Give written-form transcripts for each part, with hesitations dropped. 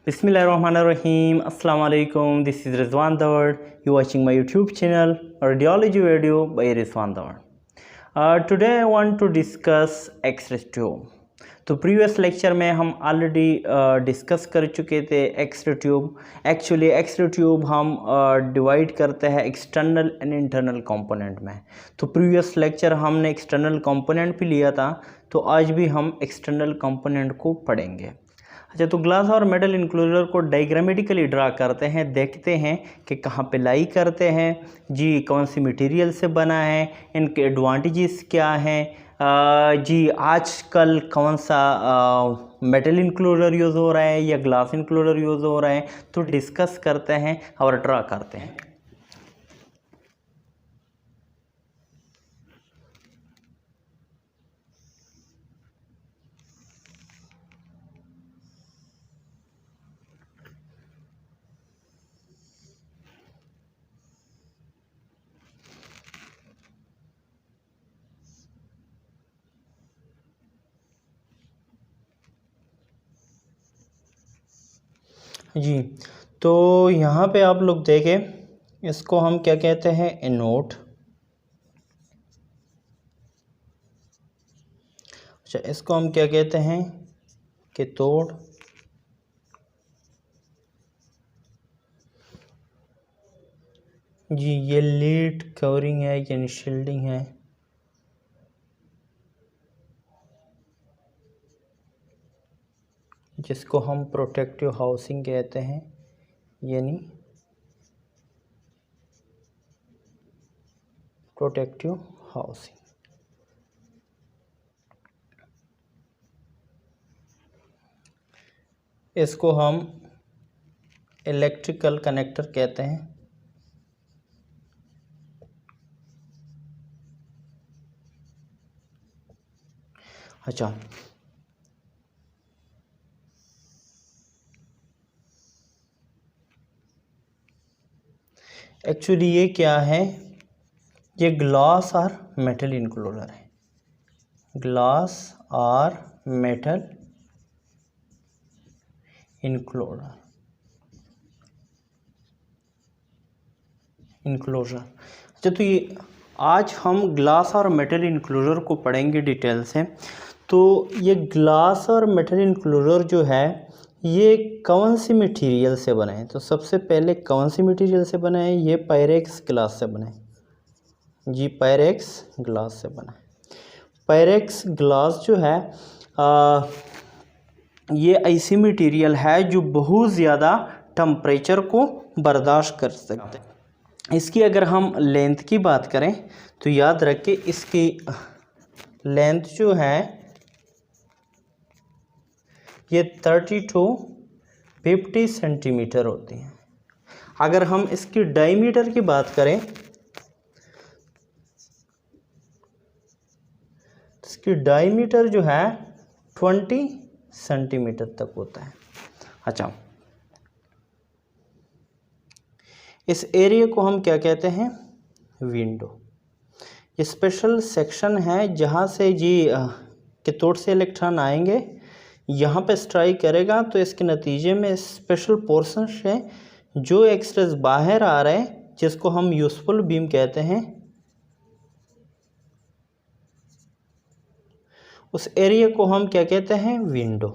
Bismillahirrahmanirrahim. Assalamu alaikum. This is Rizwan Dawar. You watching my YouTube channel Radiology Video by Rizwan Dawar. Today I want to discuss X-ray tube. तो previous lecture में हम already discuss कर चुके थे X-ray tube. Actually X-ray tube हम divide करते हैं external and internal component में। तो प्रीवियस लेक्चर हमने एक्सटर्नल कंपोनेंट भी लिया था, तो आज भी हम एक्सटर्नल कंपोनेंट को पढ़ेंगे। अच्छा, तो ग्लास और मेटल इंक्लोजर को डायग्रामेटिकली ड्रा करते हैं, देखते हैं कि कहाँ पे लाई करते हैं जी, कौन सी मटेरियल से बना है, इनके एडवांटेजेस क्या हैं जी, आजकल कौन सा मेटल इंक्लोजर यूज़ हो रहा है या ग्लास इंक्लोजर यूज़ हो रहा है, तो डिस्कस करते हैं और ड्रा करते हैं। जी, तो यहाँ पे आप लोग देखें, इसको हम क्या कहते हैं, एनोड। अच्छा, इसको हम क्या कहते हैं, कैथोड। जी, ये लीड कवरिंग है यानी शील्डिंग है। जिसको हम प्रोटेक्टिव हाउसिंग कहते हैं, यानी प्रोटेक्टिव हाउसिंग। इसको हम इलेक्ट्रिकल कनेक्टर कहते हैं। अच्छा, एक्चुअली ये क्या है, ये ग्लास और मेटल इंक्लोजर है। ग्लास और मेटल इंक्लोजर। अच्छा, तो ये आज हम ग्लास और मेटल इंक्लोजर को पढ़ेंगे डिटेल से। तो ये ग्लास और मेटल इंक्लोजर जो है, ये कौन सी मटेरियल से बना है? तो सबसे पहले कौन सी मटेरियल से बना है? ये पायरेक्स ग्लास से बना है जी, पायरेक्स ग्लास से बना है। पायरेक्स ग्लास जो है ये ऐसी मटेरियल है जो बहुत ज़्यादा टेम्परेचर को बर्दाश्त कर सकते हैं। इसकी अगर हम लेंथ की बात करें तो याद रखें, इसकी लेंथ जो है ये 30 to 50 सेंटीमीटर होती है। अगर हम इसकी डायमीटर की बात करें तो इसकी डायमीटर जो है 20 सेंटीमीटर तक होता है। अच्छा, इस एरिया को हम क्या कहते हैं, विंडो। ये स्पेशल सेक्शन है जहाँ से जी कैथोड से इलेक्ट्रॉन आएंगे, यहाँ पे स्ट्राइक करेगा तो इसके नतीजे में स्पेशल पोर्शन है जो एक्सरेज बाहर आ रहे हैं, जिसको हम यूजफुल बीम कहते हैं। उस एरिया को हम क्या कहते हैं, विंडो।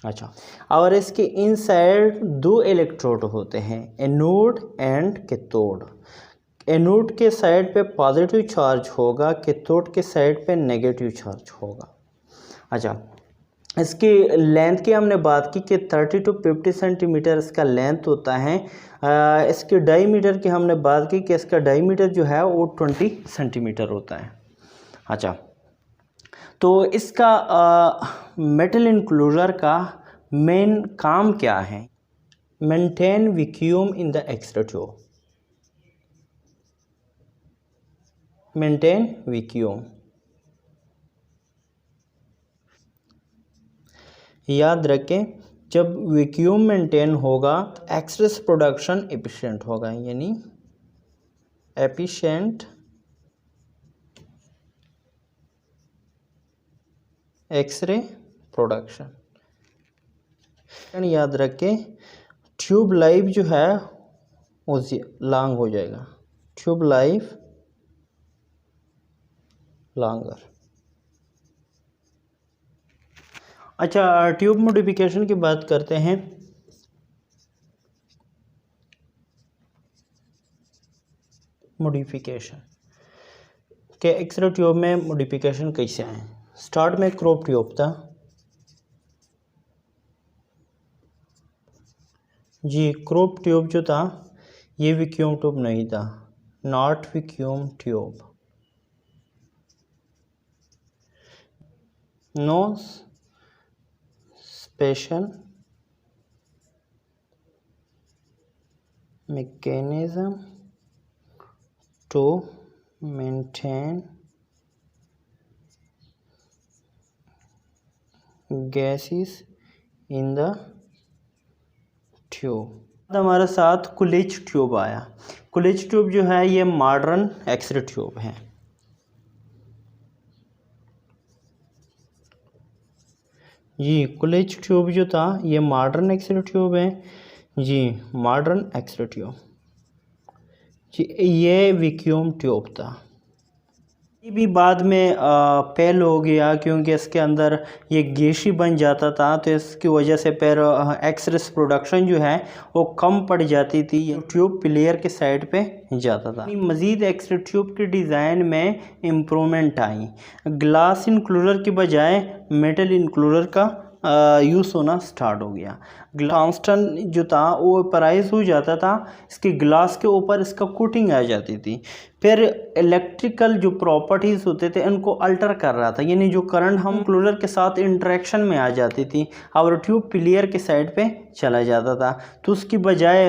अच्छा, और इसके इनसाइड दो इलेक्ट्रोड होते हैं, एनोड एंड कैथोड। एनोड के साइड पे पॉजिटिव चार्ज होगा, कैथोड के साइड पे नेगेटिव चार्ज होगा। अच्छा, इसकी लेंथ की हमने बात की कि 30 to 50 सेंटीमीटर इसका लेंथ होता है। इसके डायमीटर की हमने बात की कि इसका डायमीटर जो है वो 20 सेंटीमीटर होता है। अच्छा, तो इसका मेटल इंक्लोजर का मेन काम क्या है? Maintain vacuum in the X-ray tube. Maintain vacuum, याद रखें, जब वैक्यूम मेंटेन होगा तो एक्सरे प्रोडक्शन एफिशिएंट होगा, यानी एफिशिएंट एक्सरे प्रोडक्शन। याद रखें ट्यूब लाइफ जो है वो लॉन्ग हो जाएगा, ट्यूब लाइफ लॉन्गर। अच्छा, ट्यूब मॉडिफिकेशन की बात करते हैं। मॉडिफिकेशन के एक्सरे ट्यूब में मॉडिफिकेशन कैसे आए। स्टार्ट में क्रॉप ट्यूब था जी, क्रॉप ट्यूब जो था ये वैक्यूम ट्यूब नहीं था, not vacuum tube, no special mechanism to maintain gases in the tube. हमारे साथ कुलिच ट्यूब आया। कुलिच ट्यूब जो है ये मॉडर्न एक्सरे ट्यूब है। जी, कुलिच ट्यूब जो था ये मॉडर्न एक्सरे ट्यूब है जी, मॉडर्न एक्सरे ट्यूब जी, ये वैक्यूम ट्यूब था। ये भी बाद में फेल हो गया क्योंकि इसके अंदर ये गैसी बन जाता था, तो इसकी वजह से फिर एक्सरे प्रोडक्शन जो है वो कम पड़ जाती थी, ट्यूब प्लेयर के साइड पे जाता था। मज़ीद एक्सरे ट्यूब के डिज़ाइन में इम्प्रूवमेंट आई, ग्लास इनक्लूडर की बजाय मेटल इनक्लूडर का यूज़ होना स्टार्ट हो गया। कांस्टेंट जो था वो प्राइस हो जाता था, इसके ग्लास के ऊपर इसका कोटिंग आ जाती थी। फिर इलेक्ट्रिकल जो प्रॉपर्टीज़ होते थे इनको अल्टर कर रहा था, यानी जो करंट हम क्लूडर के साथ इंटरेक्शन में आ जाती थी और ट्यूब प्लेयर के साइड पे चला जाता था, तो उसकी बजाय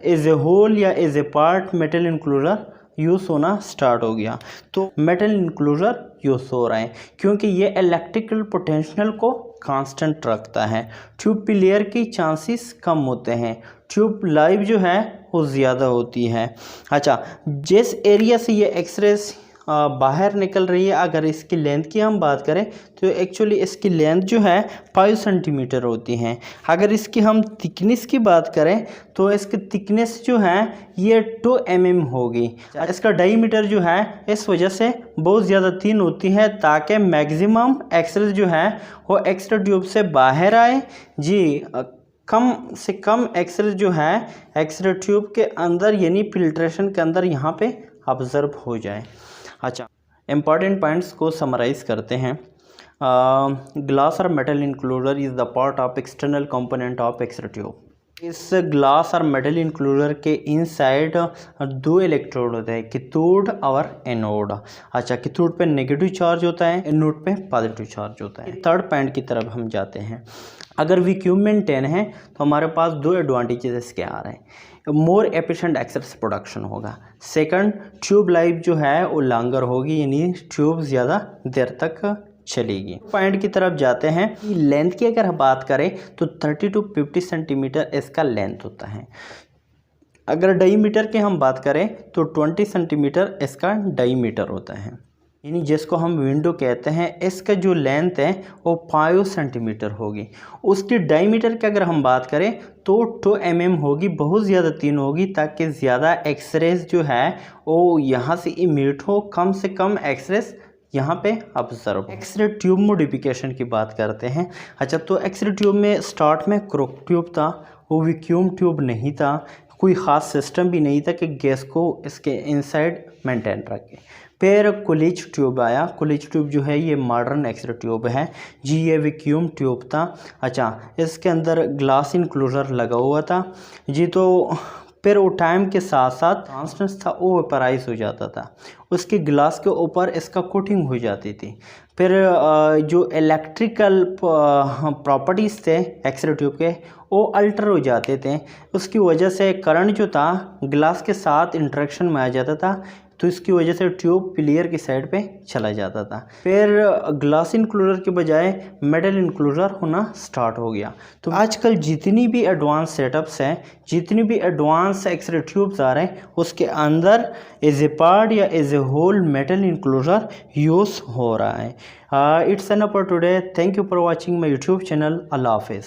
एज ए होल या as a part metal includer use होना स्टार्ट हो गया। तो मेटल इनक्लूडर यूज़ हो रहा है क्योंकि ये इलेक्ट्रिकल पोटेंशियल को कांस्टेंट रखता है, ट्यूब प्लेयर की चांसेस कम होते हैं, ट्यूब लाइफ जो है वो ज़्यादा होती है। अच्छा, जिस एरिया से ये एक्सरेज बाहर निकल रही है, अगर इसकी लेंथ की हम बात करें तो एक्चुअली इसकी लेंथ जो है 5 सेंटीमीटर होती है। अगर इसकी हम थिकनेस की बात करें तो इसकी थिकनेस जो है ये 2 mm होगी। इसका डायमीटर जो है इस वजह से बहुत ज़्यादा थिन होती है ताकि मैक्सिमम एक्सरे जो है वो एक्सरे ट्यूब से बाहर आए जी, कम से कम एक्सरे जो है एक्सरे ट्यूब के अंदर यानी फिल्ट्रेशन के अंदर यहाँ पे ऑब्जर्व हो जाए। अच्छा, इम्पॉर्टेंट पॉइंट्स को समराइज़ करते हैं। ग्लास और metal includer is the part of external component of X-ray tube. इस ग्लास और मेटल इनक्लूडर के इनसाइड 2 इलेक्ट्रोड होते हैं, कैथोड और एनोड। अच्छा, कैथोड पे नेगेटिव चार्ज होता है, एनोड पे पॉजिटिव चार्ज होता है। थर्ड पॉइंट की तरफ हम जाते हैं। अगर वैक्यूम मेंटेन है तो हमारे पास 2 एडवांटेजेस इसके आ रहे हैं, मोर एफिशिएंट एक्सरे प्रोडक्शन होगा, सेकंड ट्यूब लाइफ जो है वो लॉन्गर होगी, यानी ट्यूब ज़्यादा देर तक चलेगी। पॉइंट की तरफ जाते हैं। लेंथ की अगर बात करें तो 30 to 50 सेंटीमीटर इसका लेंथ होता है। अगर डाईमीटर की हम बात करें तो 20 सेंटीमीटर इसका डाईमीटर होता है, यानी जिसको हम विंडो कहते हैं, इसका जो लेंथ है वो 5 सेंटीमीटर होगी। उसकी डाईमीटर की अगर हम बात करें तो 2 mm होगी, बहुत ज़्यादा थिन होगी ताकि ज़्यादा एक्सरेज जो है वो यहाँ से इमिट हो, कम से कम एक्सरेज यहाँ पे ऑब्जर्व। एक्सरे ट्यूब मॉडिफिकेशन की बात करते हैं। अच्छा, तो एक्सरे ट्यूब में स्टार्ट में क्रॉप ट्यूब था, वो वैक्यूम ट्यूब नहीं था, कोई ख़ास सिस्टम भी नहीं था कि गैस को इसके इनसाइड मेंटेन रखे। फिर कुलिच ट्यूब आया। कुलिच ट्यूब जो है ये मॉडर्न एक्सरे ट्यूब है जी, ये वैक्यूम ट्यूब था। अच्छा, इसके अंदर ग्लास इनक्लूडर लगा हुआ था जी, तो फिर वो टाइम के साथ साथ कांस्टेंट था वो वेपराइज हो जाता था, उसके ग्लास के ऊपर इसका कोटिंग हो जाती थी। फिर जो इलेक्ट्रिकल प्रॉपर्टीज़ थे एक्सरे ट्यूब के वो अल्टर हो जाते थे, उसकी वजह से करंट जो था ग्लास के साथ इंटरेक्शन में आ जाता था, तो इसकी वजह से ट्यूब प्लेयर की साइड पे चला जाता था। फिर ग्लास इनक्लूजर के बजाय मेटल इनक्लूजर होना स्टार्ट हो गया। तो आजकल जितनी भी एडवांस सेटअप्स हैं, जितनी भी एडवांस एक्सरे ट्यूब्स आ रहे हैं, उसके अंदर एज ए पार्ट या as a whole metal enclosure use हो रहा है। It's enough for today. Thank you for watching my YouTube channel. अल्लाह हाफिज़।